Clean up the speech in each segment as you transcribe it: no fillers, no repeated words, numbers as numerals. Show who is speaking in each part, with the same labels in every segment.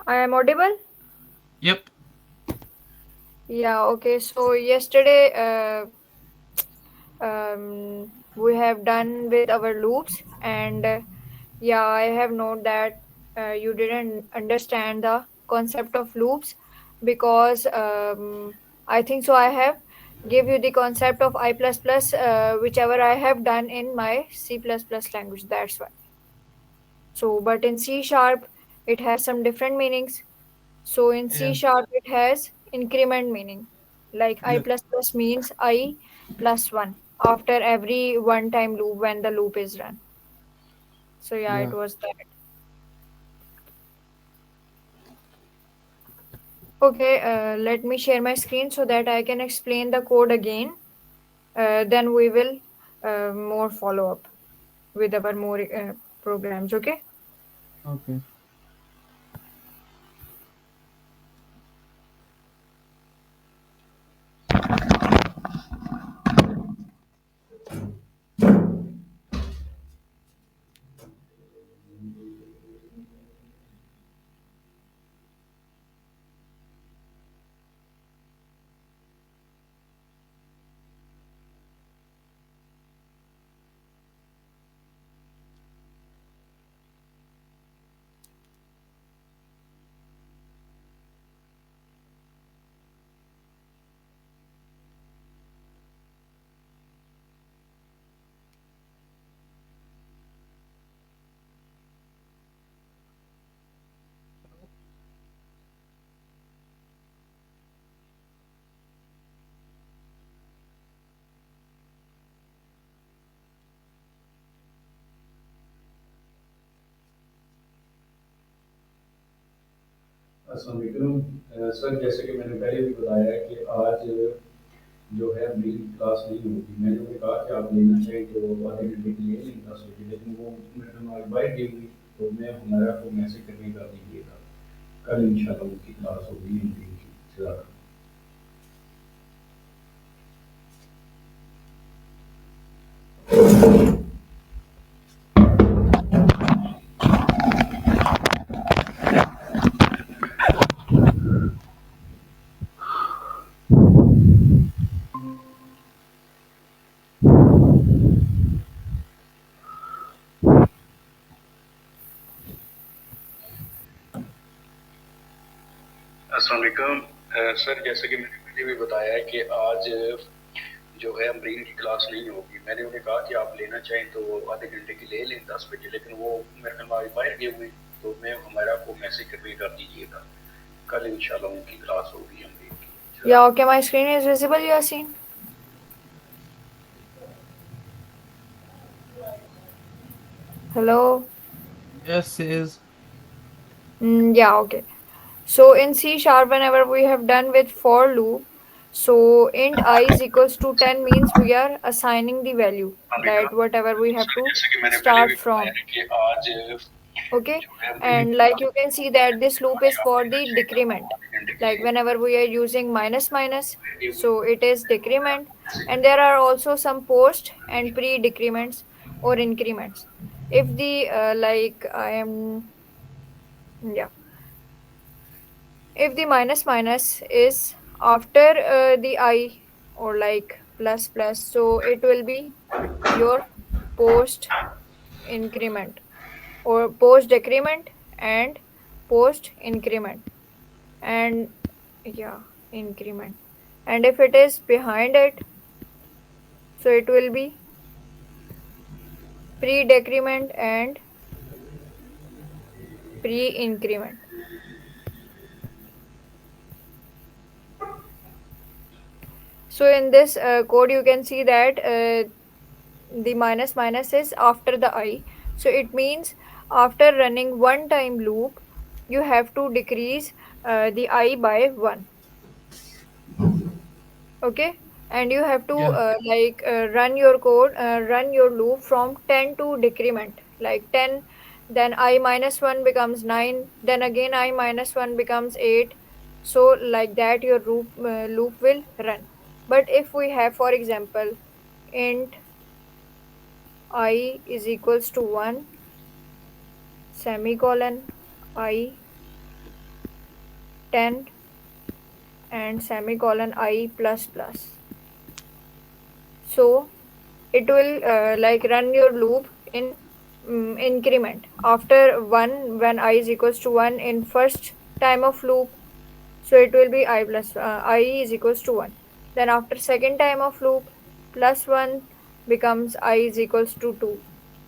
Speaker 1: I am audible?
Speaker 2: Yep.
Speaker 1: Yeah, okay. So yesterday we have done with our loops and yeah, I have known that you didn't understand the concept of loops because I think so I have give you the concept of I++ whichever I have done in my C++ language. That's why. So but in C sharp it has some different meanings. So in C
Speaker 2: Yeah.
Speaker 1: sharp, it has increment meaning. Like I
Speaker 2: Yeah.
Speaker 1: plus plus means I plus 1 after every one time loop when the loop is run. So yeah, it
Speaker 2: Yeah.
Speaker 1: was that. Okay, let me share my screen so that I can explain the code again. Then we will more follow up with our more programs. Okay.
Speaker 2: Okay.
Speaker 3: अस्सलाम वालेकुम sir, जैसे कि मैंने पहले भी बताया है कि आज जो है मेरी क्लास नहीं होगी। मैंने उन्हें कहा कि आप लेना चाहें तो आधे घंटे के लिए लें 10 बजे, लेकिन वो मेरे हमारी बाइक गई हुई, तो मैं हमारा को मैसेज करने का दीजिएगा। कल इंशाल्लाह उनकी क्लास होगी हिंदी की। जज़ाकल्लाह। अस्सलाम वालेकुम सर, जैसे कि मैंने पहले भी बताया है कि आज जो है अमरीन की क्लास नहीं होगी। मैंने उन्हें कहा कि आप लेना चाहें तो आधे घंटे की ले लें 10 बजे, लेकिन वो मेरे ख्याल बाहर गए हुए, तो मैं हमारा को मैसेज करके कर दीजिएगा। कल इंशाल्लाह उनकी क्लास होगी अमरीन की।
Speaker 1: Yeah. Okay. My screen is visible, Yasin. Hello.
Speaker 2: Yes, it is.
Speaker 1: Yeah. Okay. So in C sharp, whenever we have done with for loop, so int I is equals to 10 means we are assigning the value that whatever we have
Speaker 3: sir,
Speaker 1: to
Speaker 3: जैसे कि मैंने पहले भी
Speaker 1: start
Speaker 3: बताया
Speaker 1: from.
Speaker 3: है कि आज
Speaker 1: Okay.
Speaker 3: जो है अमरीन
Speaker 1: And
Speaker 3: की
Speaker 1: like
Speaker 3: class
Speaker 1: you can see that this loop is
Speaker 3: आप
Speaker 1: for
Speaker 3: लेना
Speaker 1: the
Speaker 3: चाहें तो
Speaker 1: decrement.
Speaker 3: आधे घंटे के
Speaker 1: Like
Speaker 3: लिए
Speaker 1: whenever we are using minus minus,
Speaker 3: बाहर गए हुए,
Speaker 1: so it is
Speaker 3: तो हमारा
Speaker 1: decrement.
Speaker 3: को मैसेज
Speaker 1: And
Speaker 3: करके
Speaker 1: there are also some post and pre decrements or increments. If the like I am yeah, if the minus minus is after the I or like plus plus, so it will be your post increment or post decrement and post increment and yeah, increment. And if it is behind it, so it will be pre decrement and pre increment. So in this code you can see that the minus minus is after the I, so it means after running one time loop you have to decrease the I by 1. Okay. And you have to
Speaker 2: Yeah.
Speaker 1: run your code, run your loop from 10 to decrement, like 10, then I minus 1 becomes 9, then again I minus 1 becomes 8. So like that your loop will run. But if we have, for example, int I is equals to 1 semicolon I, 10 and semicolon I plus plus. So it will like run your loop in increment after 1 when I is equals to 1 in first time of loop. So it will be I plus I is equals to 1. Then after second time of loop, plus 1 becomes I is equals to 2.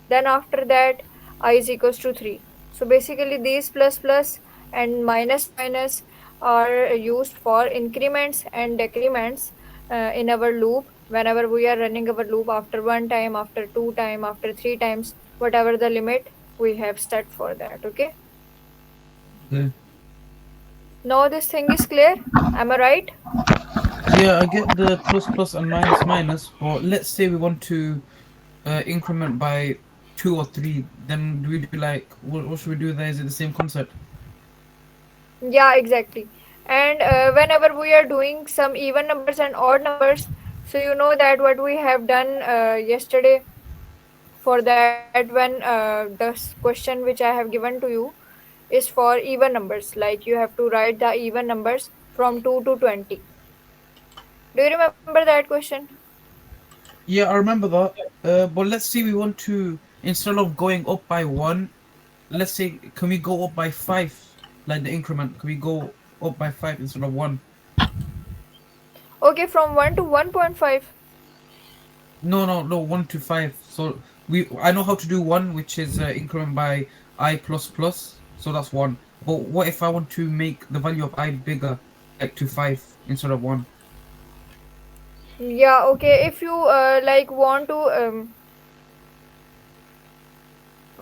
Speaker 1: Then after that I is equals to 3. So basically these plus plus and minus minus are used for increments and decrements in our loop whenever we are running our loop after one time, after two time, after three times, whatever the limit we have set for that. Okay.
Speaker 2: Okay.
Speaker 1: Now this thing is clear. Am I right?
Speaker 2: Yeah, I get the plus plus and minus minus, but let's say we want to increment by 2 or 3. Then do we do like what should we do there? Is it the same concept?
Speaker 1: Yeah, exactly. And whenever we are doing some even numbers and odd numbers, so you know that what we have done yesterday for that when question which I have given to you is for even numbers. Like you have to write the even numbers from 2 to 20. Do you remember that question?
Speaker 2: Yeah, I remember that. But let's say we want to, instead of going up by 1, let's say, can we go up by 5? Like the increment, can we go up by 5 instead of 1?
Speaker 1: Okay, from 1 to 1.5.
Speaker 2: No, no, no, 1 to 5. So I know how to do 1, which is increment by I plus plus. So that's 1. But what if I want to make the value of I bigger, like to 5 instead of 1?
Speaker 1: Yeah, okay. If you like want to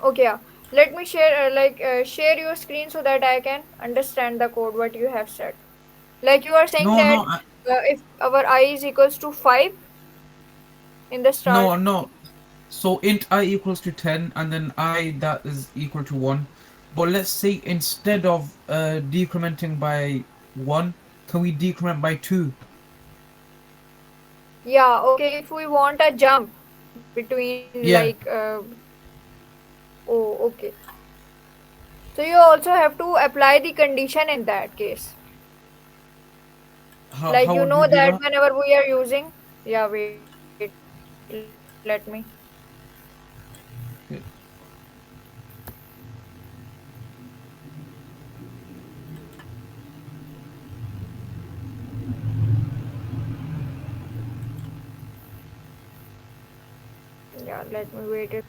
Speaker 1: okay, yeah. Let me share share your screen so that I can understand the code what you have said. Like you are saying
Speaker 2: No,
Speaker 1: that
Speaker 2: no,
Speaker 1: if our I is equals to 5 in the
Speaker 2: no,
Speaker 1: start.
Speaker 2: no. So int I equals to 10, and then I that is equal to 1. But let's say instead of decrementing by 1, can we decrement by 2?
Speaker 1: Yeah, okay. If we want a jump between
Speaker 2: Yeah.
Speaker 1: oh, okay. So you also have to apply the condition in that case. Like
Speaker 2: How
Speaker 1: you
Speaker 2: would we
Speaker 1: know
Speaker 2: do
Speaker 1: that
Speaker 2: that?
Speaker 1: whenever we are using, yeah, wait, let me.
Speaker 2: Yeah.
Speaker 1: Yeah, let me wait it.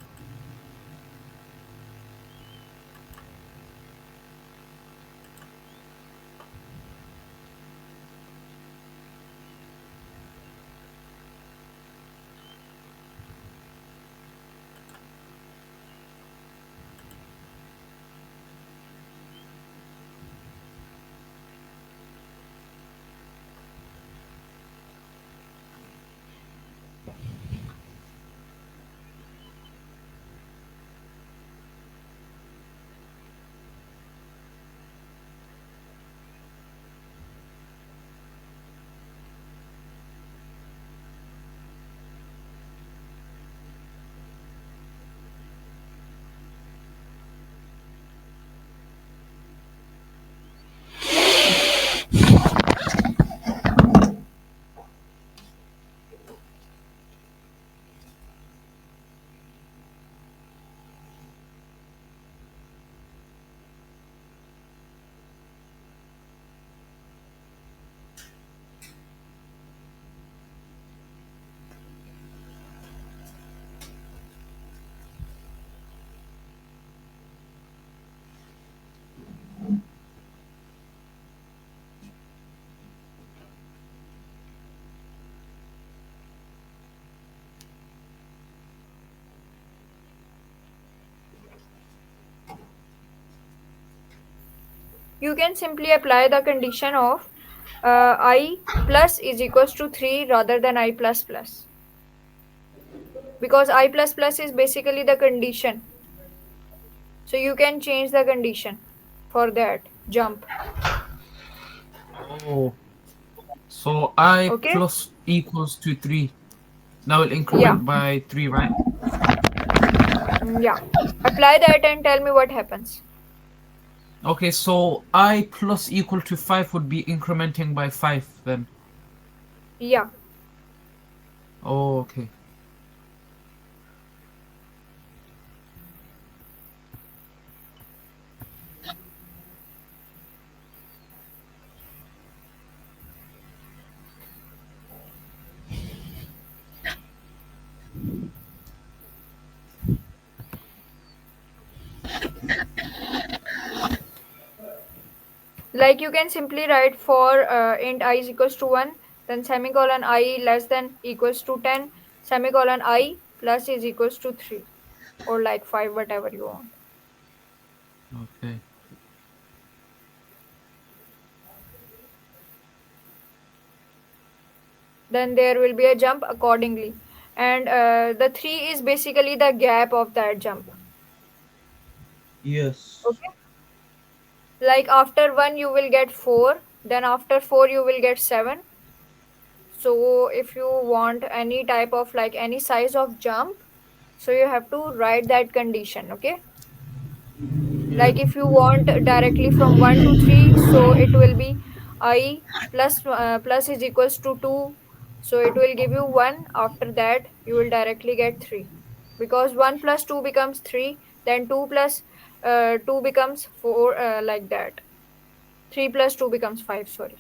Speaker 1: You can simply apply the condition of I plus is equals to 3 rather than I plus plus. Because I plus plus is basically the condition. So you can change the condition for that jump.
Speaker 2: Oh. So I
Speaker 1: Okay?
Speaker 2: plus equals to 3. That will
Speaker 1: Yeah.
Speaker 2: increment by 3, right?
Speaker 1: Yeah. Apply that and tell me what happens.
Speaker 2: Okay, so I plus equal to 5 would be incrementing by 5 then.
Speaker 1: Yeah.
Speaker 2: Oh, okay.
Speaker 1: Like you can simply write for int I is equals to 1, then semicolon I less than equals to 10, semicolon I plus is equals to 3, or like 5, whatever you want.
Speaker 2: Okay.
Speaker 1: Then there will be a jump accordingly. And the 3 is basically the gap of that jump.
Speaker 2: Yes.
Speaker 1: Okay. Like after 1, you will get 4, then after 4, you will get 7. So if you want any type of like any size of jump, so you have to write that condition. Okay.
Speaker 2: Yeah.
Speaker 1: Like if you want directly from 1 to 3, so it will be I plus is equals to 2, so it will give you 1. After that you will directly get 3, because 1 plus 2 becomes 3, then 2 plus 2 becomes 4, like that. 3 plus 2 becomes 5, sorry.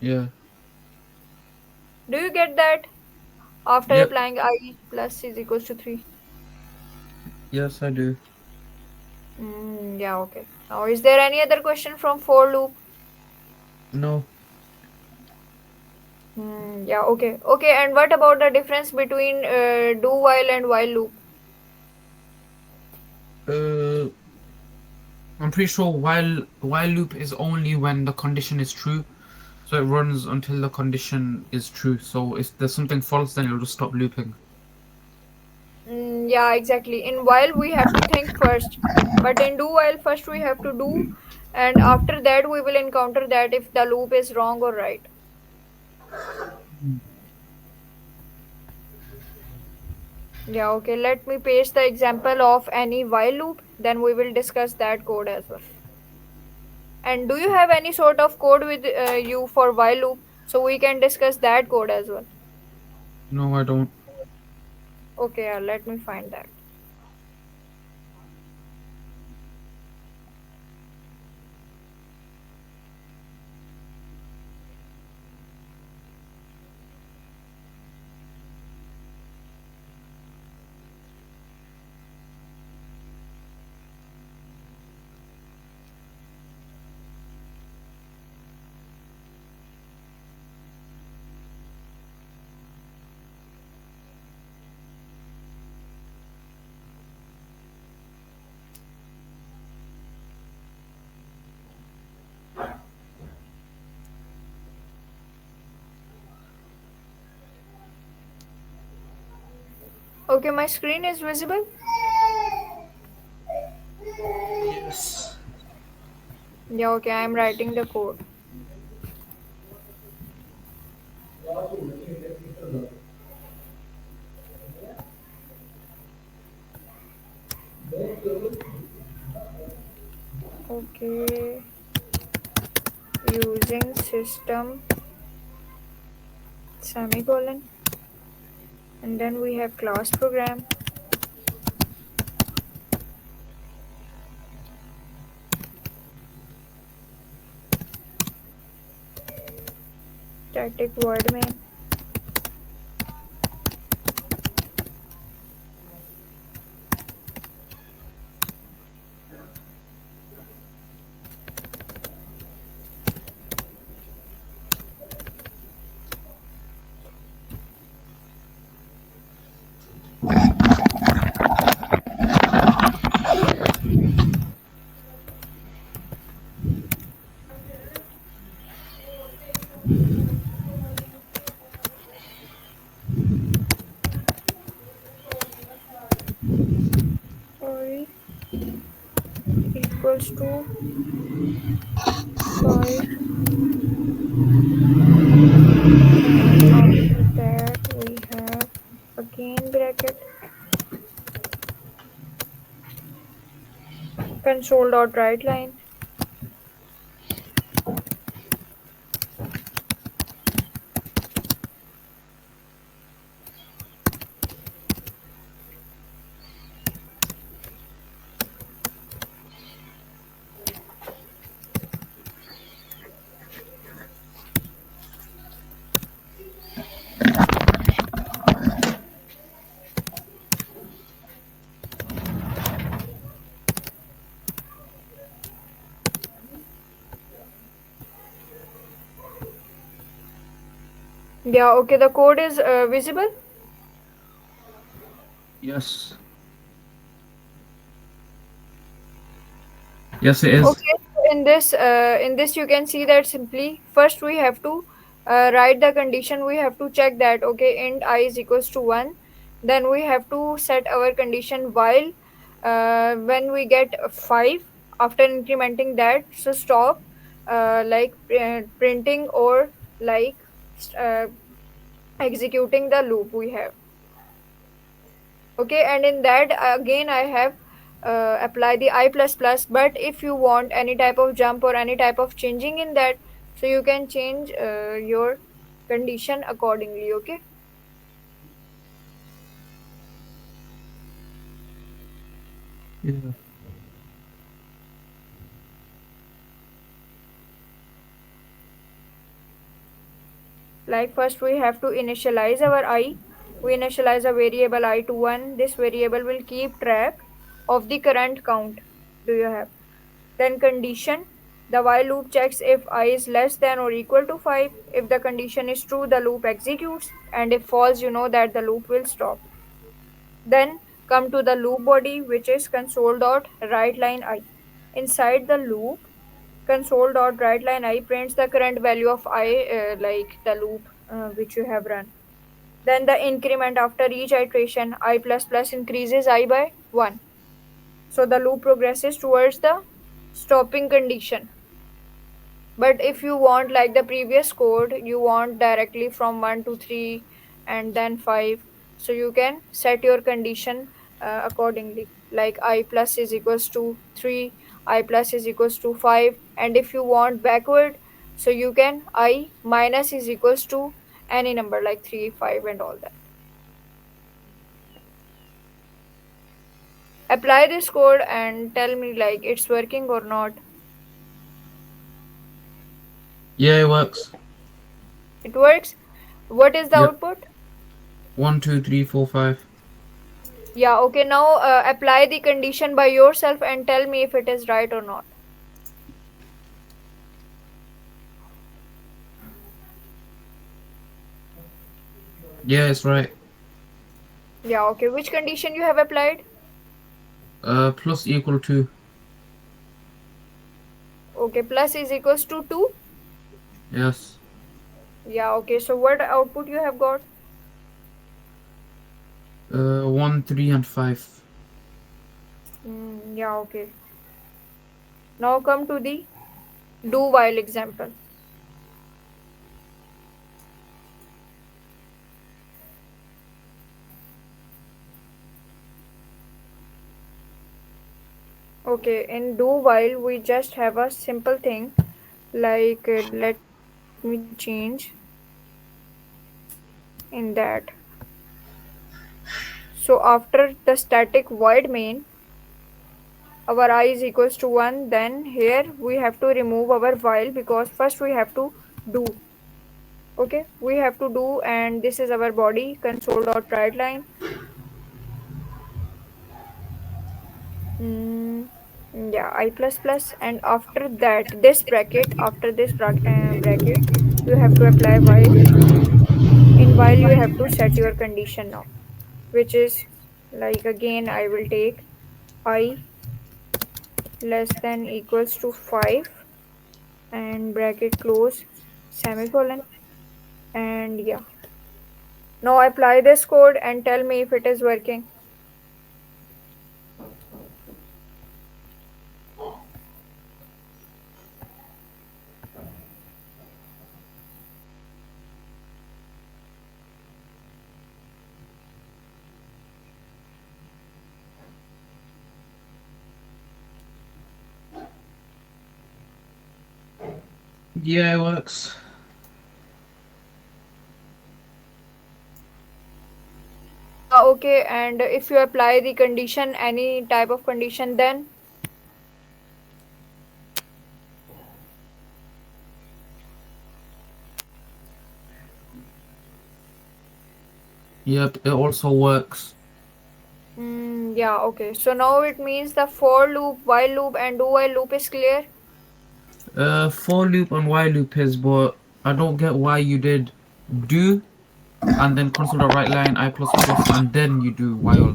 Speaker 2: Yeah.
Speaker 1: Do you get that after
Speaker 2: Yep.
Speaker 1: applying I plus is equals to 3?
Speaker 2: Yes, I do.
Speaker 1: Yeah, okay. Now is there any other question from for loop?
Speaker 2: No.
Speaker 1: Yeah, okay. Okay, and what about the difference between do while and while loop?
Speaker 2: Uh, I'm pretty sure while loop is only when the condition is true. So it runs until the condition is true. So if there's something false, then it'll just stop looping.
Speaker 1: Yeah, exactly. In while we have to think first, but in do while first we have to do, and after that we will encounter that if the loop is wrong or right. Yeah, okay. Let me paste the example of any while loop, then we will discuss that code as well. And do you have any sort of code with you for while loop, so we can discuss that code as well?
Speaker 2: No, I don't.
Speaker 1: Okay, yeah, let me find that. Okay, my screen is visible.
Speaker 2: Yes.
Speaker 1: Yeah, okay, I'm writing the code. Okay, using system semicolon, and then we have class program, static void main. Sorry, equals to 5, and after that we have again bracket console dot write line. Yeah, okay, the code is visible.
Speaker 2: Yes. Yes, it is.
Speaker 1: Okay, so in this you can see that simply first we have to write the condition. We have to check that okay int I is equals to 1. Then we have to set our condition while when we get 5 after incrementing that. So stop printing or like uh, executing the loop we have. Okay, and in that again I have apply the I plus plus. But if you want any type of jump or any type of changing in that, so you can change your condition accordingly. Okay,
Speaker 2: Yeah.
Speaker 1: like first we have to initialize our I. We initialize a variable I to 1. This variable will keep track of the current count do you have. Then condition, the while loop checks if I is less than or equal to 5. If the condition is true, the loop executes, and if false, you know that the loop will stop. Then come to the loop body, which is console.writeLine I. Inside the loop, console.writeLine I prints the current value of I, like the loop which you have run. Then the increment after each iteration, I plus plus increases I by 1. So the loop progresses towards the stopping condition. But if you want like the previous code, you want directly from 1 to 3 and then 5, so you can set your condition accordingly. Like I plus is equals to 3, I plus is equals to 5. And if you want backward, so you can I minus is equals to any number like 3, 5 and all that. Apply this code and tell me like it's working or not.
Speaker 2: Yeah, it works.
Speaker 1: It works. What is the
Speaker 2: Yep.
Speaker 1: output?
Speaker 2: 1, 2, 3, 4, 5.
Speaker 1: Yeah, okay. Now apply the condition by yourself and tell me if it is right or not.
Speaker 2: Yeah, it's right.
Speaker 1: Yeah, okay. Which condition you have applied?
Speaker 2: Plus equal to.
Speaker 1: Okay, plus is equals to 2.
Speaker 2: Yes.
Speaker 1: Yeah, okay. So what output you have got?
Speaker 2: 1, 3, and 5.
Speaker 1: Yeah, okay. Now come to the do while example. Okay, in do while we just have a simple thing like let me change in that. So after the static void main, our I is equals to 1, then here we have to remove our while because first we have to do. Okay, we have to do, and this is our body console dot write line. mm, yeah, I plus plus. And after that this bracket, after this bracket you have to apply while. In while you have to set your condition now, which is like again I will take I less than equals to 5 and bracket close semicolon. And yeah, now apply this code and tell me if it is working.
Speaker 2: Yeah, it works.
Speaker 1: Yeah, okay. And if you apply the condition, any type of condition, then
Speaker 2: Yep, it also works.
Speaker 1: yeah, okay. So now it means the for loop, while loop, and do while loop is clear.
Speaker 2: For loop and while loop is, but I don't get why you did do and then console the right line I plus plus and then you do while.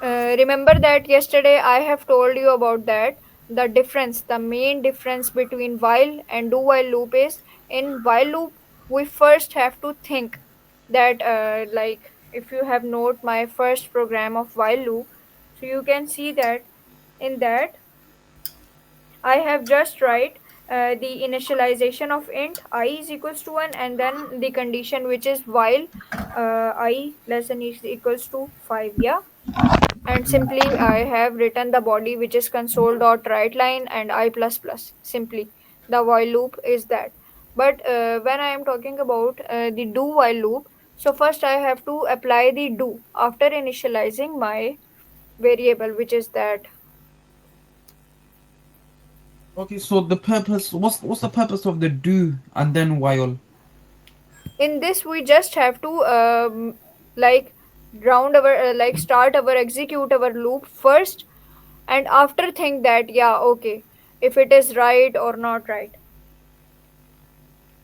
Speaker 1: Remember that yesterday I have told you about that. The difference, the main difference between while and do while loop is in while loop we first have to think that like if you have note my first program of while loop, so you can see that in that I have just write the initialization of int I is equals to 1 and then the condition which is while I less than is equals to 5. Yeah, and simply I have written the body which is console dot write line and I plus plus. Simply the while loop is that. But when I am talking about the do while loop, so first I have to apply the do after initializing my variable which is that.
Speaker 2: Okay, so the purpose, what's the purpose of the do and then while?
Speaker 1: In this we just have to like round our like start our execute our loop first and after think that yeah okay if it is right or not right.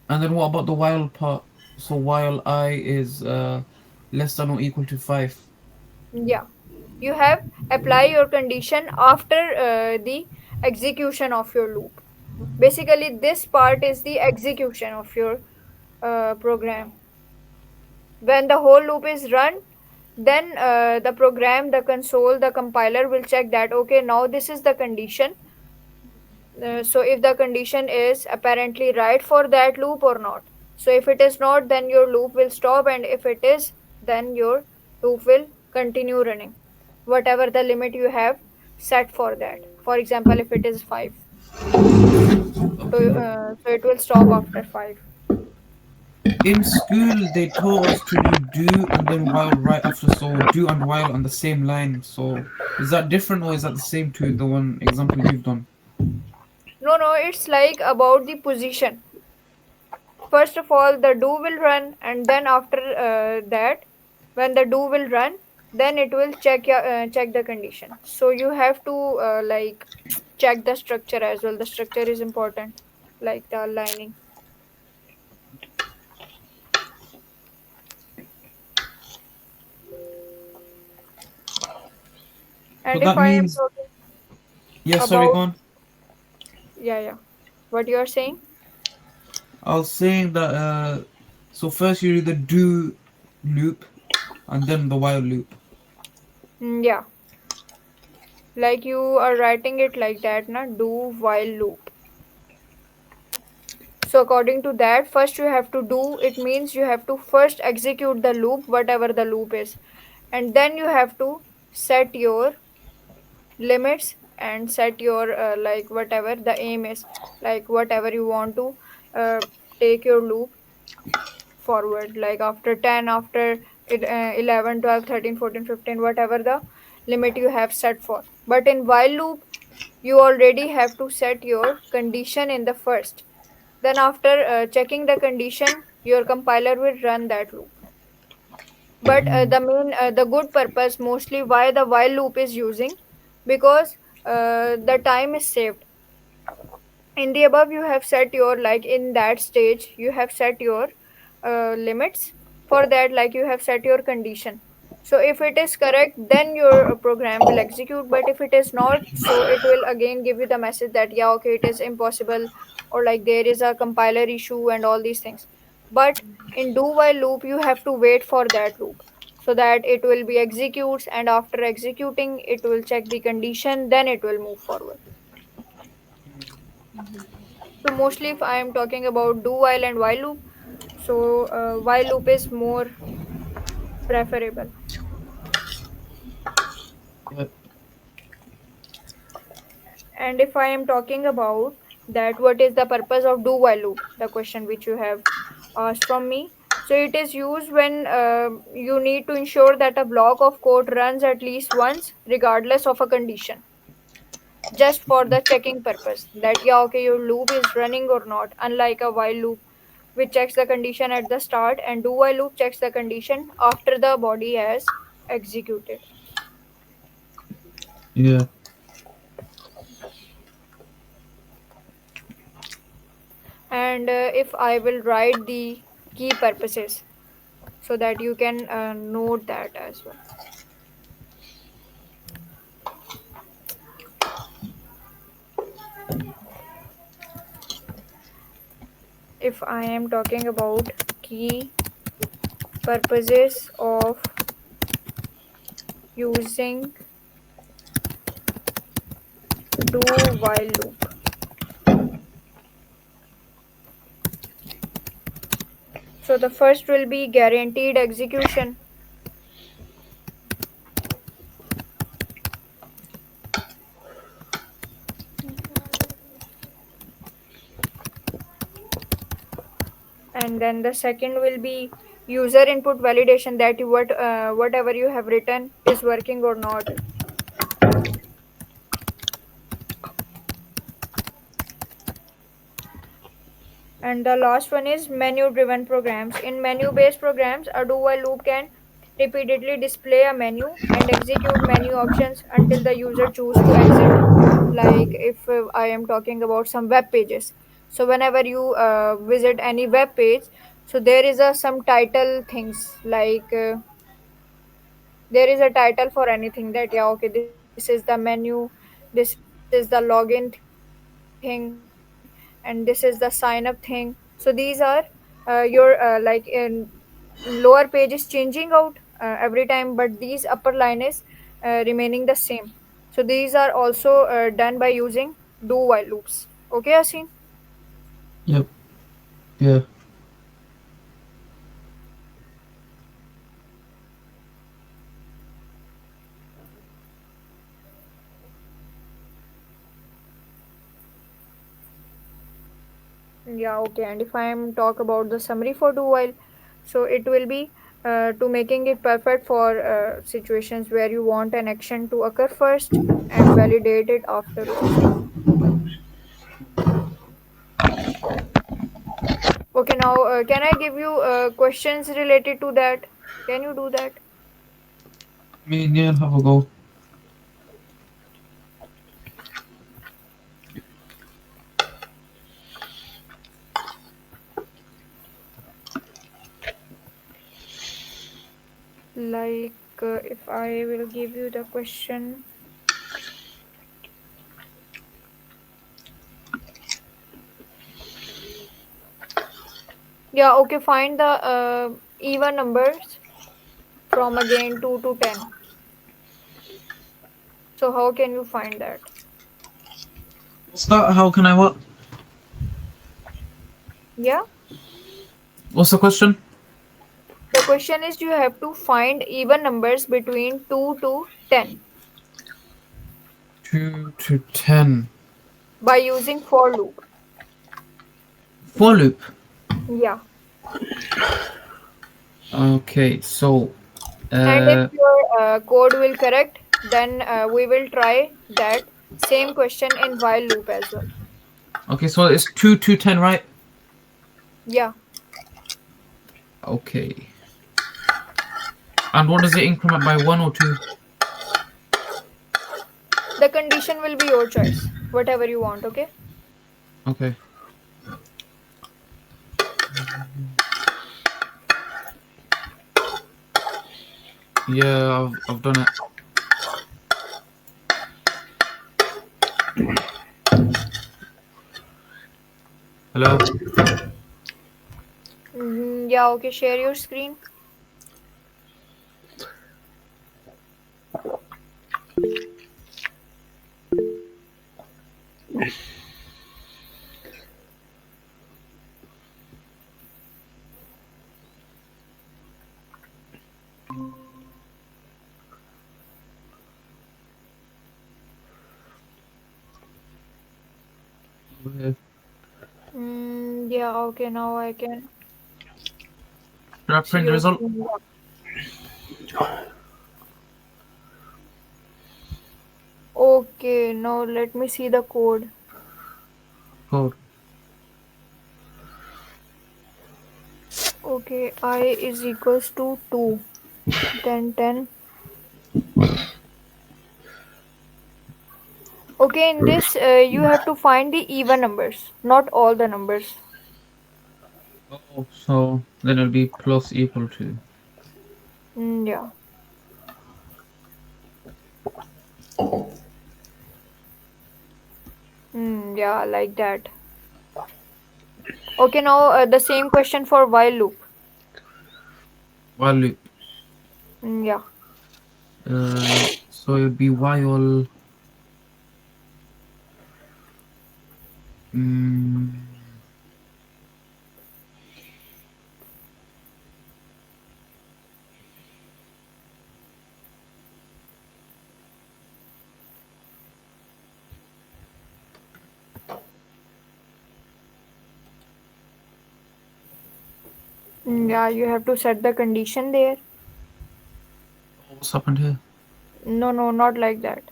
Speaker 2: And then what about the while part? So while I is less than or equal to 5.
Speaker 1: Yeah, you have apply your condition after the execution of your loop. Basically this part is the execution of your program. When the whole loop is run, then the program, the console, the compiler will check that okay now this is the condition. So if the condition is apparently right for that loop or not. So if it is not, then your loop will stop, and if it is, then your loop will continue running whatever the limit you have set for that. For example, if it is 5,
Speaker 2: Okay.
Speaker 1: so it will stop after 5.
Speaker 2: In school, they taught us to do and then while right after, so do and while on the same line. So is that different or is that the same to the one example you've done?
Speaker 1: No, no, it's like about the position. First of all the do will run, and then after that when the do will run, then it will check the condition. So you have to like check the structure as well. The structure is important, like the aligning.
Speaker 2: So
Speaker 1: And if
Speaker 2: that
Speaker 1: I am
Speaker 2: means,
Speaker 1: talking
Speaker 2: yeah, sorry, go
Speaker 1: about,
Speaker 2: on.
Speaker 1: yeah, yeah, what you are saying.
Speaker 2: I was saying that, so first you do the do loop and then the while loop.
Speaker 1: Yeah, like you are writing it like that na, do while loop. So according to that, first you have to do, it means you have to first execute the loop, whatever the loop is, and then you have to set your limits and set your like whatever the aim is, like whatever you want to uh, take your loop forward, like after 10, after 11, 12, 13, 14, 15, whatever the limit you have set for. But in while loop, you already have to set your condition in the first. Then after checking the condition, your compiler will run that loop. But the good purpose mostly why the while loop is using, because the time is saved. In the above you have set your, like in that stage you have set your limits for that, like you have set your condition. So if it is correct, then your program will execute, but if it is not, so it will again give you the message that yeah okay it is impossible, or like there is a compiler issue and all these things. But in do while loop you have to wait for that loop, so that it will be executes, and after executing it will check the condition, then it will move forward. So mostly if I am talking about do while and while loop, so while loop is more preferable.
Speaker 2: Yep.
Speaker 1: And if I am talking about that what is the purpose of do while loop, the question which you have asked from me. So it is used when you need to ensure that a block of code runs at least once regardless of a condition, just for the checking purpose that yeah, okay, your loop is running or not, unlike a while loop which checks the condition at the start, and do while loop checks the condition after the body has executed.
Speaker 2: Yeah.
Speaker 1: And if I will write the key purposes so that you can note that as well. If I am talking about key purposes of using do while loop, so the first will be guaranteed execution. And then the second will be user input validation, that whatever you have written is working or not. And the last one is menu driven programs. In menu based programs, a do while loop can repeatedly display a menu and execute menu options until the user choose to exit. Like if I am talking about some web pages, so whenever you visit any web page, so there is a some title things like there is a title for anything, that yeah, okay, this is the menu, this is the login thing, and this is the sign up thing. So these are your like in lower page is changing out every time, but these upper line is remaining the same. So these are also done by using do while loops. Okay, Asin?
Speaker 2: Yep. Yeah.
Speaker 1: Yeah, okay. And if I am talk about the summary for do while, so it will be to making it perfect for situations where you want an action to occur first and validate it afterwards. Okay, now can I give you questions related to that? Can you do that?
Speaker 2: I mean, yeah, have a go.
Speaker 1: Like if I will give you the question. Yeah, okay, find the even numbers from again 2 to 10. So how can you find that?
Speaker 2: What's that? How can I what?
Speaker 1: Yeah.
Speaker 2: What's the question?
Speaker 1: The question is you have to find even numbers between 2 to 10
Speaker 2: 2 to 10.
Speaker 1: by using for loop.
Speaker 2: For loop.
Speaker 1: Yeah.
Speaker 2: Okay, so
Speaker 1: And if
Speaker 2: uh
Speaker 1: your code will correct, then we will try that same question in while loop as well.
Speaker 2: okay, so it's 2 to 10, right?
Speaker 1: Yeah.
Speaker 2: Okay. And what does it increment by, 1 or 2?
Speaker 1: The condition will be your choice, whatever you want, okay?
Speaker 2: Okay. Yeah, I've done it. Hello?
Speaker 1: Yeah, okay, share your screen.
Speaker 2: Okay.
Speaker 1: Yeah, okay, now I can
Speaker 2: Should I
Speaker 1: see
Speaker 2: print the
Speaker 1: your
Speaker 2: result?
Speaker 1: screen. Okay, now let me see the code.
Speaker 2: Code.
Speaker 1: Okay, I is equals to 2, then 10. Okay, in this, you have to find the even numbers, not all the numbers.
Speaker 2: Oh, so then it'll be plus equal to.
Speaker 1: Yeah. Yeah, like that. Okay, now the same question for while loop.
Speaker 2: While loop.
Speaker 1: Yeah.
Speaker 2: So it'd be while. Mm,
Speaker 1: Yeah, you have to set the condition there.
Speaker 2: what's happened here?
Speaker 1: No, no, not like that.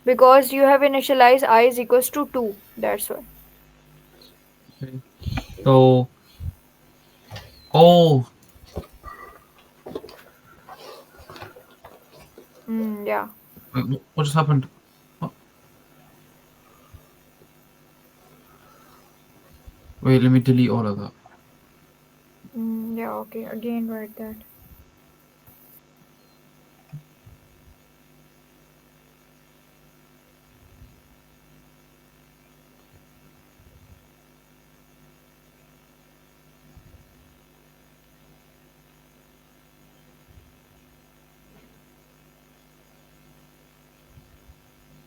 Speaker 1: Because you have initialized I is equals to 2. That's why.
Speaker 2: Okay. So, oh,
Speaker 1: Yeah.
Speaker 2: wait, what just happened? What? Wait, let me delete all of that.
Speaker 1: Yeah, okay. Again, write that.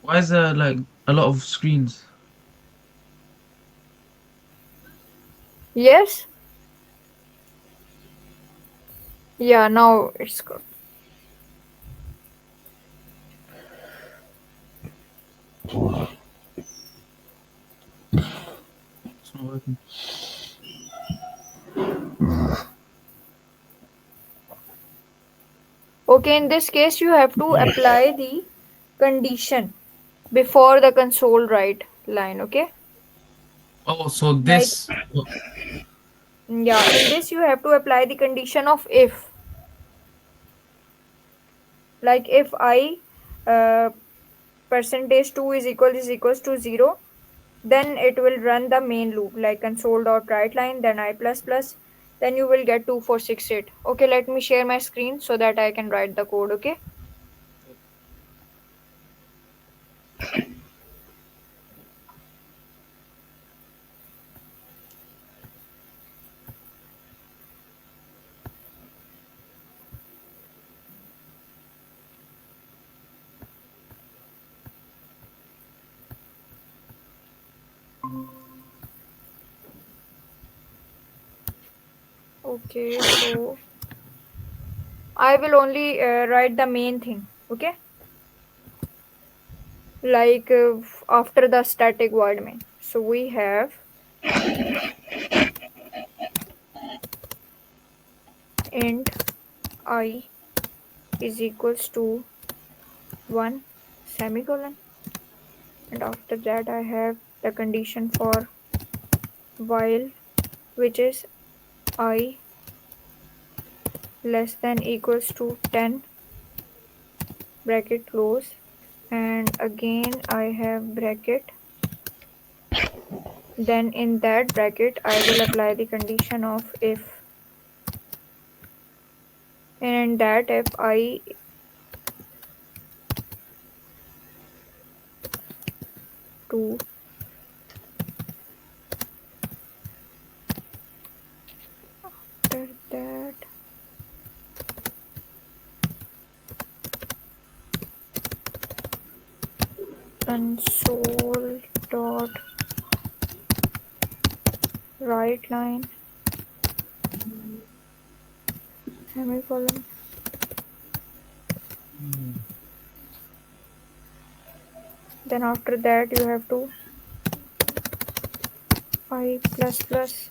Speaker 2: Why is there like a lot of screens?
Speaker 1: Yes? Yeah, now it's good.
Speaker 2: It's not working.
Speaker 1: Okay, in this case, you have to apply the condition before the console write line, okay?
Speaker 2: Oh, so
Speaker 1: Like,
Speaker 2: this. Oh,
Speaker 1: yeah, in this, you have to apply the condition of if. Like, if I uh, percentage 2 is equals to 0, then it will run the main loop like console dot write line, then I plus plus, then you will get 2468. Okay, let me share my screen so that I can write the code. Okay. Okay, so I will only write the main thing. Okay, like after the static void main. So we have int I is equals to 1 semicolon, and after that I have the condition for while, which is I less than equals to 10 bracket close, and again I have bracket, then in that bracket I will apply the condition of if, and in that if I to after that console dot write line semicolon, then after that you have to I plus plus.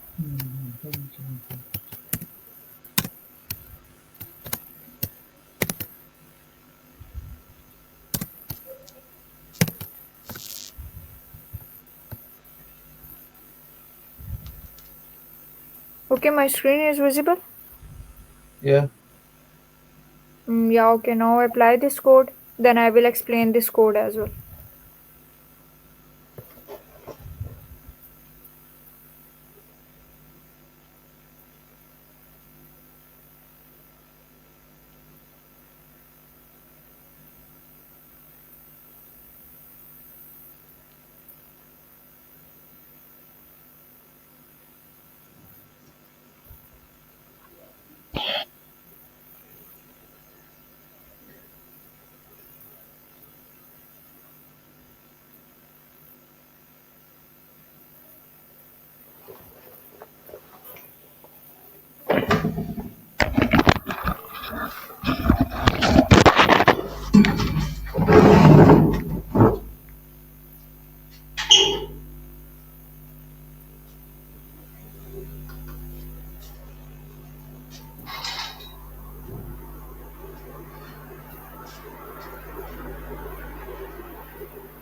Speaker 1: Okay, my screen is visible.
Speaker 2: Yeah.
Speaker 1: Yeah, okay, now apply this code. Then I will explain this code as well.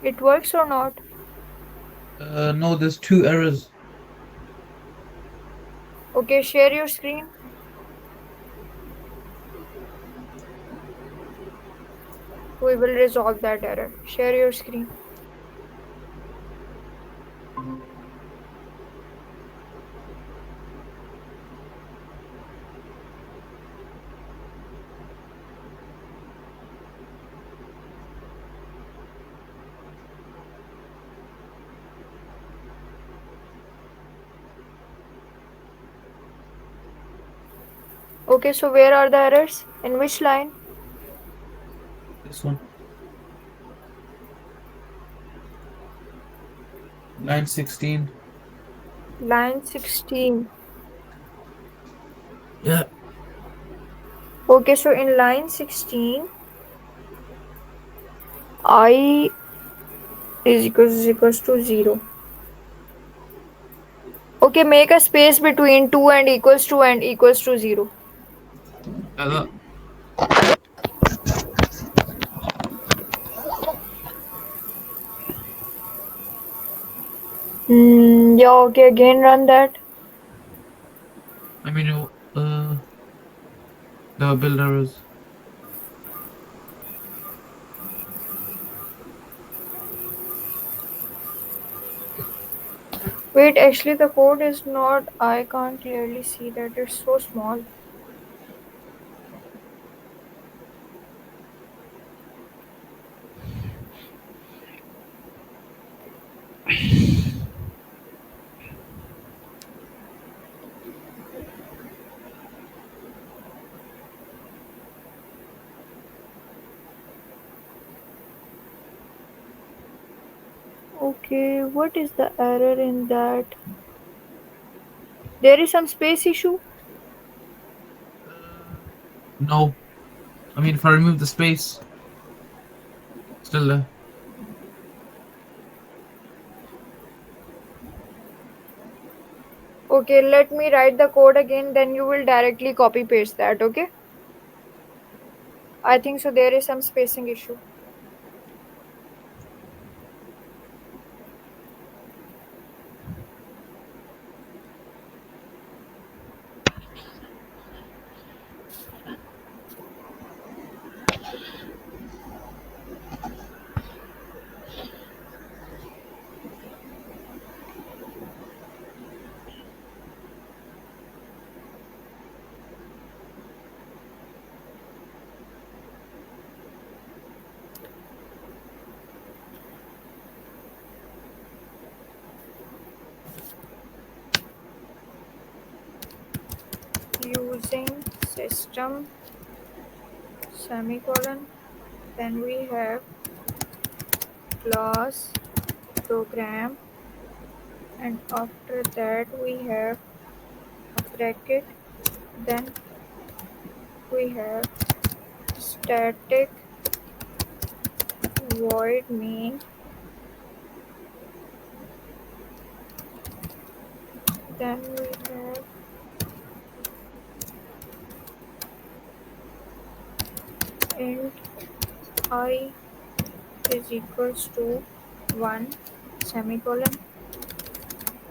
Speaker 1: It works or not?
Speaker 2: No, there's two errors.
Speaker 1: Okay, share your screen. We will resolve that error. Share your screen. Okay, so where are the errors? In which line?
Speaker 2: This one. Line 16.
Speaker 1: Line 16.
Speaker 2: Yeah.
Speaker 1: Okay, so in line 16, I is equals to 0. Okay, make a space between 2 and equals to 0.
Speaker 2: That.
Speaker 1: Yeah, okay, again run that.
Speaker 2: I mean, the build errors.
Speaker 1: Wait, actually, the code is not. I can't clearly see that. It's so small. Okay, what is the error in that? There is some space issue.
Speaker 2: No. I mean, if I remove the space, still there.
Speaker 1: Okay, let me write the code again, then you will directly copy paste that, okay? I think so there is some spacing issue. Using system semicolon, then we have class program, and after that we have a bracket, then we have static void main, Then we have int I is equals to 1 semicolon.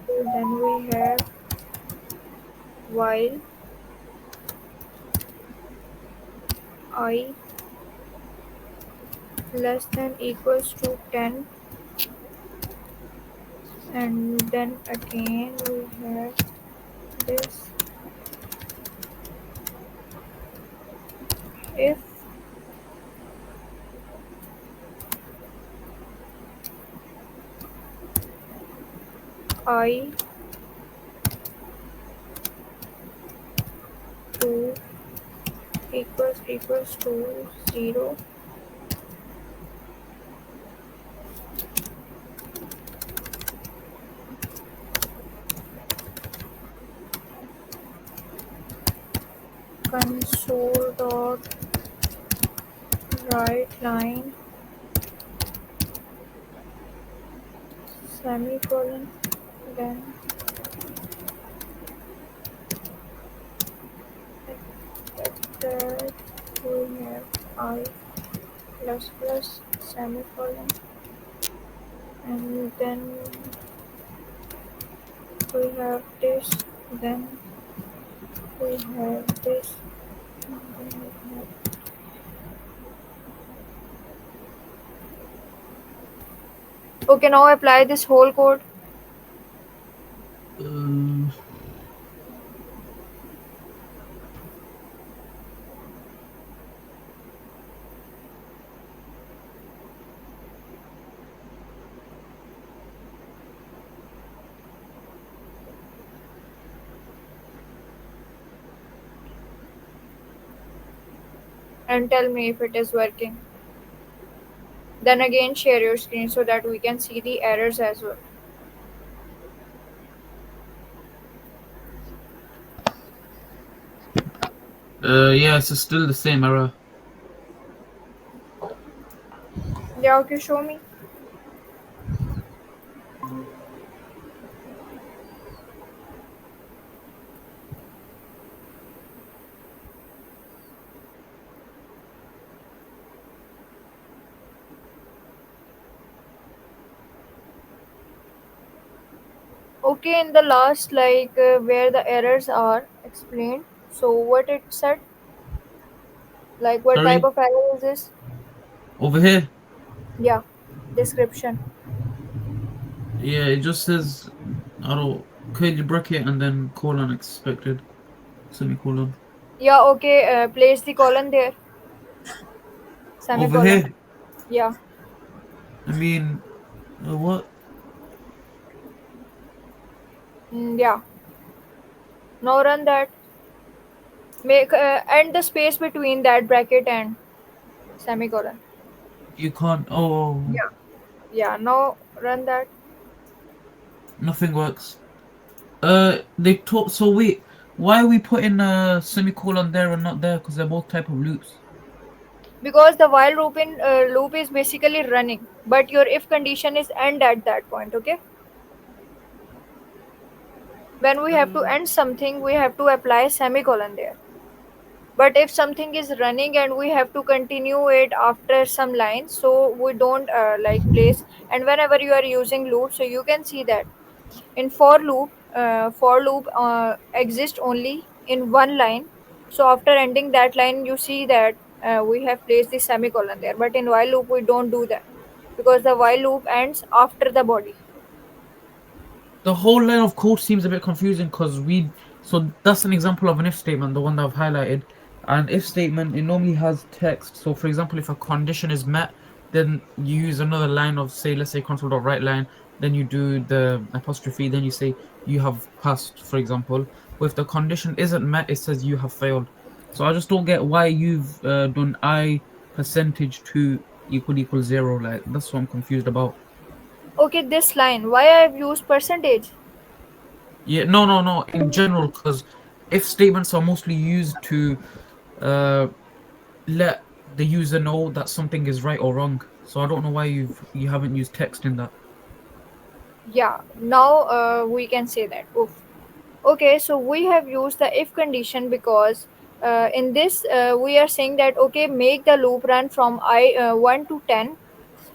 Speaker 1: Then we have while I less than equals to 10, and then again we have this if I 2 equals to 0, console dot write line semicolon. Then after that we have I plus plus semicolon, and then we have this, then we have this, and then we have. Okay, now apply this whole code.
Speaker 2: Uh,
Speaker 1: And tell me if it is working. Then again share your screen so that we can see the errors as well.
Speaker 2: yeah, it's still the same error.
Speaker 1: Yeah, okay, show me. Okay, in the last, where the errors are explained. So what it said? Like what type
Speaker 2: Sorry,
Speaker 1: of error is this?
Speaker 2: over here.
Speaker 1: Yeah, description.
Speaker 2: Yeah, it just says I don't curly bracket and then colon expected semicolon.
Speaker 1: Yeah, okay, place the colon there.
Speaker 2: Over
Speaker 1: Semicolon.
Speaker 2: here.
Speaker 1: Yeah.
Speaker 2: I mean, what?
Speaker 1: Yeah. Now run that. Make and the space between that bracket and semicolon.
Speaker 2: You can't. Oh,
Speaker 1: Yeah. Yeah. Now run that.
Speaker 2: nothing works. They taught. So wait, why are we putting a semicolon there and not there? Because they're both type of loops.
Speaker 1: Because the while loop is basically running, but your if condition is end at that point. Okay. When we have to
Speaker 2: Uh,
Speaker 1: end something, we have to apply semicolon there. But if something is running and we have to continue it after some lines, so we don't place. And whenever you are using loop, so you can see that in for loop exists only in one line. So after ending that line, you see that we have placed the semicolon there. But in while loop, we don't do that because the while loop ends after the body.
Speaker 2: the whole line of code seems a bit confusing because we. So that's an example of an if statement, the one that I've highlighted. An if statement it normally has text. So for example, if a condition is met, then you use another line of say, let's say console.write line. Then you do the apostrophe. Then you say you have passed, for example. But if the condition isn't met, it says you have failed. So I just don't get why you've done I percentage to equal 0. Like that's what I'm confused about.
Speaker 1: Okay, this line. Why I have used percentage?
Speaker 2: Yeah, no, no, no. In general, because if statements are mostly used to uh, let the user know that something is right or wrong. So I don't know why you haven't used text in that.
Speaker 1: Yeah. Now we can say that. Oof. Okay, so we have used the if condition because in this we are saying that okay, make the loop run from I 1 to 10,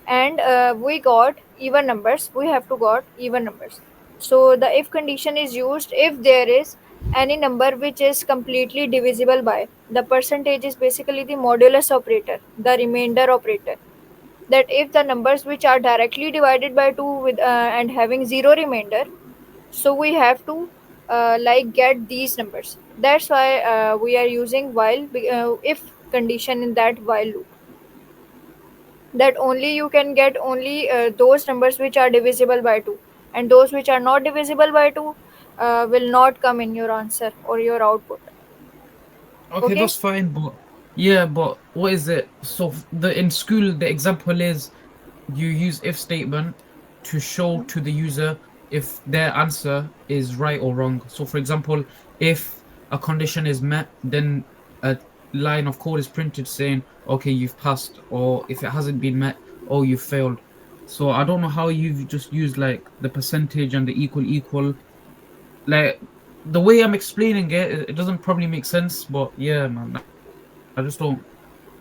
Speaker 1: and we got even numbers. We have to got even numbers. So the if condition is used if there is any number which is completely divisible by. The percentage is basically the modulus operator, the remainder operator. That if the numbers which are directly divided by 2 with and having zero remainder, so we have to like get these numbers. That's why we are using if condition in that while loop, that only you can get only those numbers which are divisible by 2, and those which are not divisible by 2 will not come in your answer or your output.
Speaker 2: Okay,
Speaker 1: Okay.
Speaker 2: that's fine, but yeah, but what is it? So the in school, the example is you use if statement to show to the user if their answer is right or wrong. So for example, if a condition is met, then a line of code is printed saying, okay, you've passed, or if it hasn't been met, oh, you failed. So I don't know how you've just used like the percentage and the equal. Like the way I'm explaining it, it doesn't probably make sense, but yeah, man, I just don't.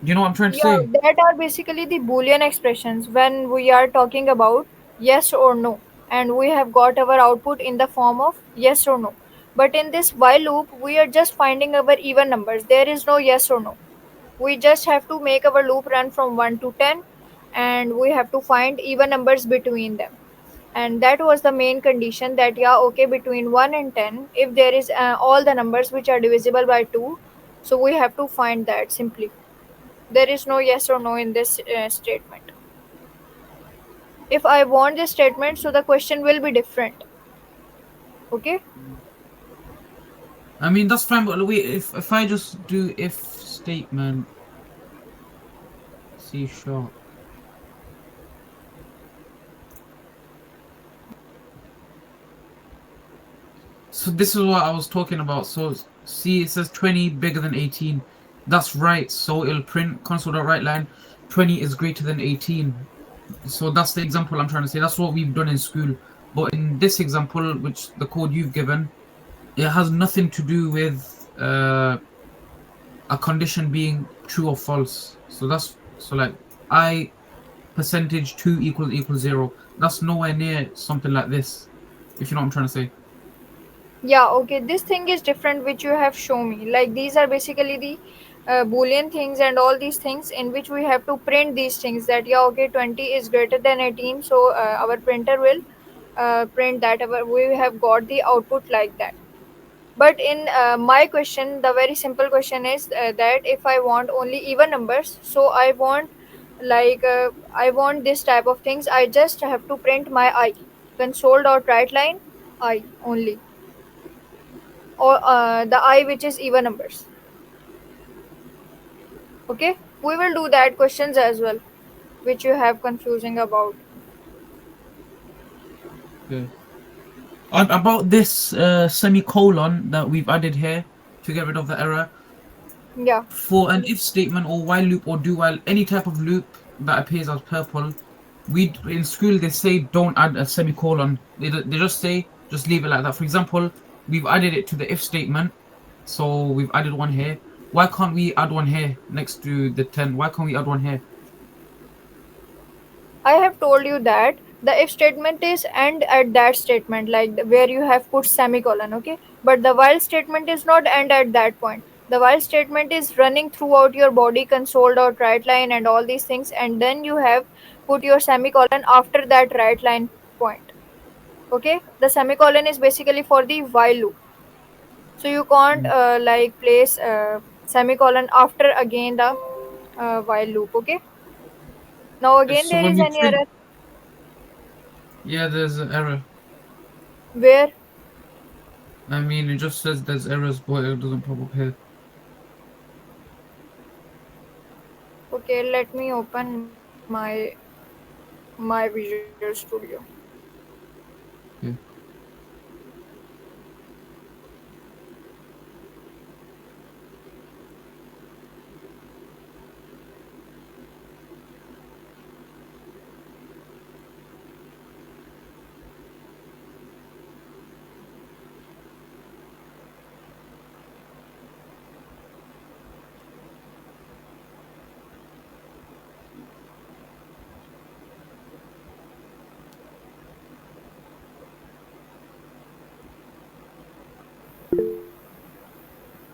Speaker 2: You know what I'm trying to say?
Speaker 1: Yeah, that are basically the Boolean expressions when we are talking about yes or no, and we have got our output in the form of yes or no. But in this while loop, we are just finding our even numbers. There is no yes or no. We just have to make our loop run from 1 to 10, and we have to find even numbers between them. And that was the main condition, that yeah, okay, between 1 and 10, if there is all the numbers which are divisible by 2, so we have to find that simply. There is no yes or no in this statement. If I want this statement, so the question will be different. Okay.
Speaker 2: I mean, that's fine, but wait, if I just do if statement C sharp. So this is what I was talking about. So see, it says 20 bigger than 18. That's right. So it'll print console.writeLine 20 is greater than 18. So that's the example I'm trying to say. That's what we've done in school. But in this example, which the code you've given, it has nothing to do with a condition being true or false. So that's so like I percentage 2 equals 0. That's nowhere near something like this. If you know what I'm trying to say.
Speaker 1: Yeah, okay, this thing is different which you have shown me. Like these are basically the boolean things and all these things in which we have to print these things, that yeah, okay, 20 is greater than 18, so our printer will print that we have got the output like that. But in my question, the very simple question is that if I want only even numbers, so I want I want this type of things. I just have to print my I, console.writeLine I only, or the I which is even numbers. Okay, we will do that questions as well, which you have confusing about.
Speaker 2: Okay. And about this semicolon that we've added here to get rid of the error,
Speaker 1: Yeah,
Speaker 2: for an if statement or while loop or do while, any type of loop that appears as purple, we in school they say don't add a semicolon. They just say just leave it like that. For example, we've added it to the if statement, so we've added one here. Why can't we add one here next to the 10? Why can't we add one here?
Speaker 1: I have told you that the if statement is end at that statement, like where you have put semicolon, okay? But the while statement is not end at that point. The while statement is running throughout your body, console.writeLine and all these things, and then you have put your semicolon after that write line point. Okay? The semicolon is basically for the while loop. So you can't
Speaker 2: Mm.
Speaker 1: like place semicolon after again the while loop. Okay? Now again
Speaker 2: So
Speaker 1: there
Speaker 2: when
Speaker 1: is
Speaker 2: we
Speaker 1: any error.
Speaker 2: print, yeah, there's an error.
Speaker 1: Where?
Speaker 2: I mean, it just says there's errors, but it doesn't pop up here.
Speaker 1: Okay, let me open my Visual Studio.
Speaker 2: Yeah.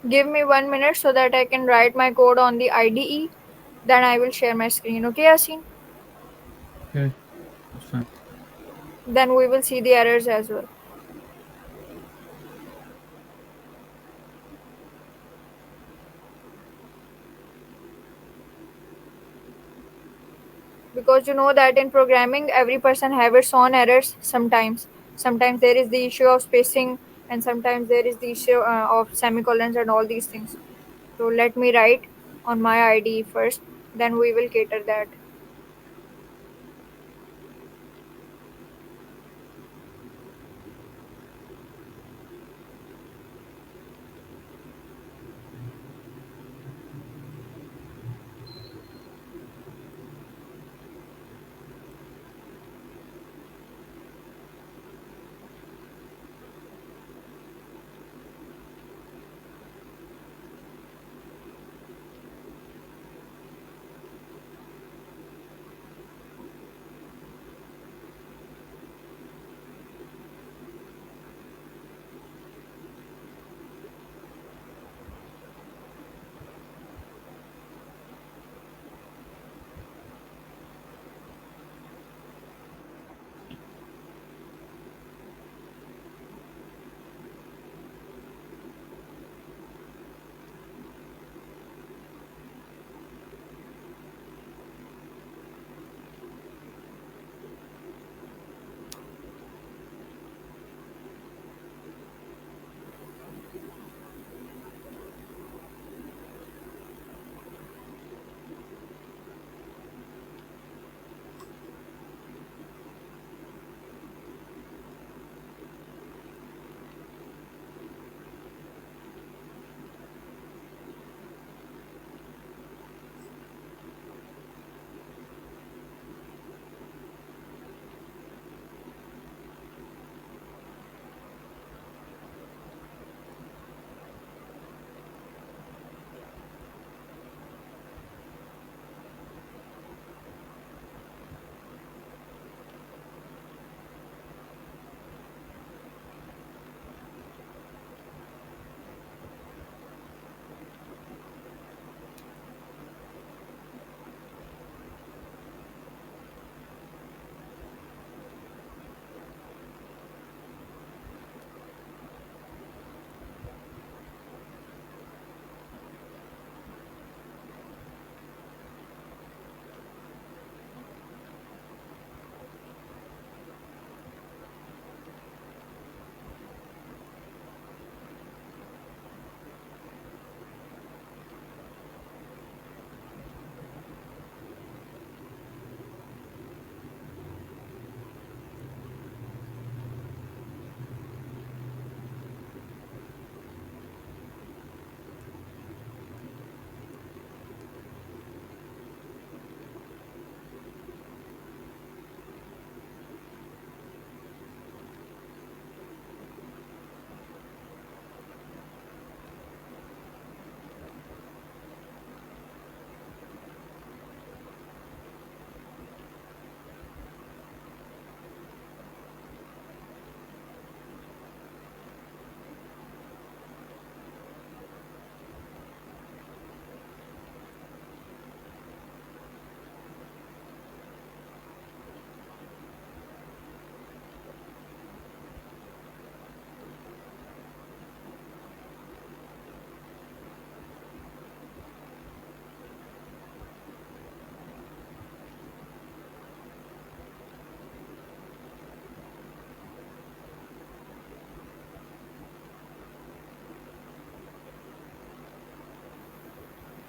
Speaker 1: Give me 1 minute so that I can write my code on the IDE. Then I will share my screen. Okay, Yasin?
Speaker 2: Okay, that's fine.
Speaker 1: Then we will see the errors as well. Because you know that in programming every person have its own errors sometimes there is the issue of spacing, and sometimes there is the issue of semicolons and all these things. So let me write on my IDE first, then we will cater that.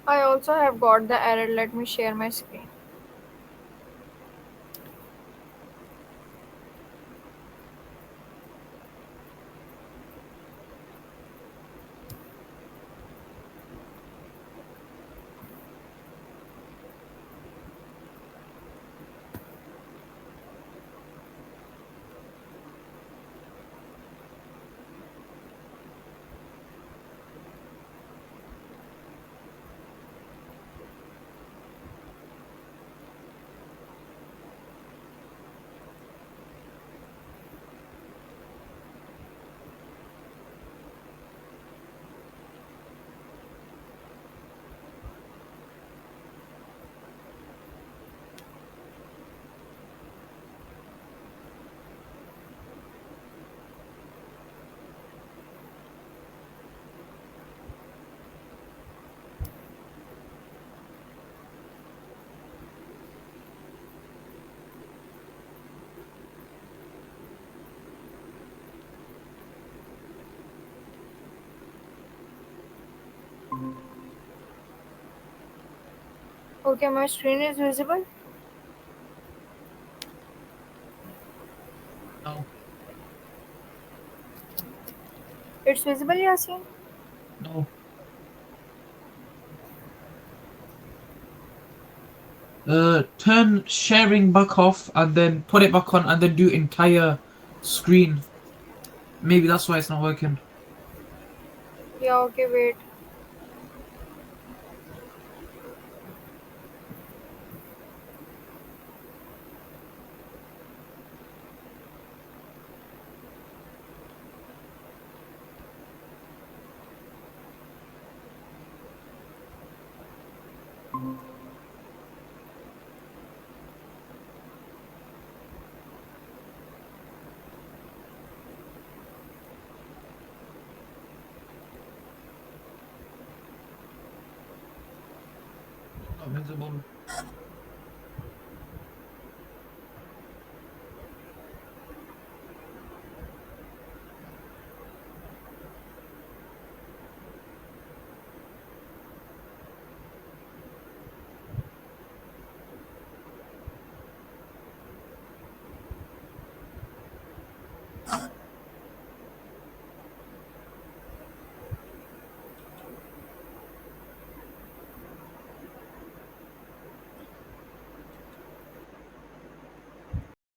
Speaker 1: I also have got the error. Let me share my screen. Okay, my screen is visible.
Speaker 2: No,
Speaker 1: It's visible, Yasin.
Speaker 2: no. Turn sharing back off and then put it back on and then do entire screen. Maybe that's why it's not working.
Speaker 1: Yeah, okay, wait.
Speaker 2: Not visible.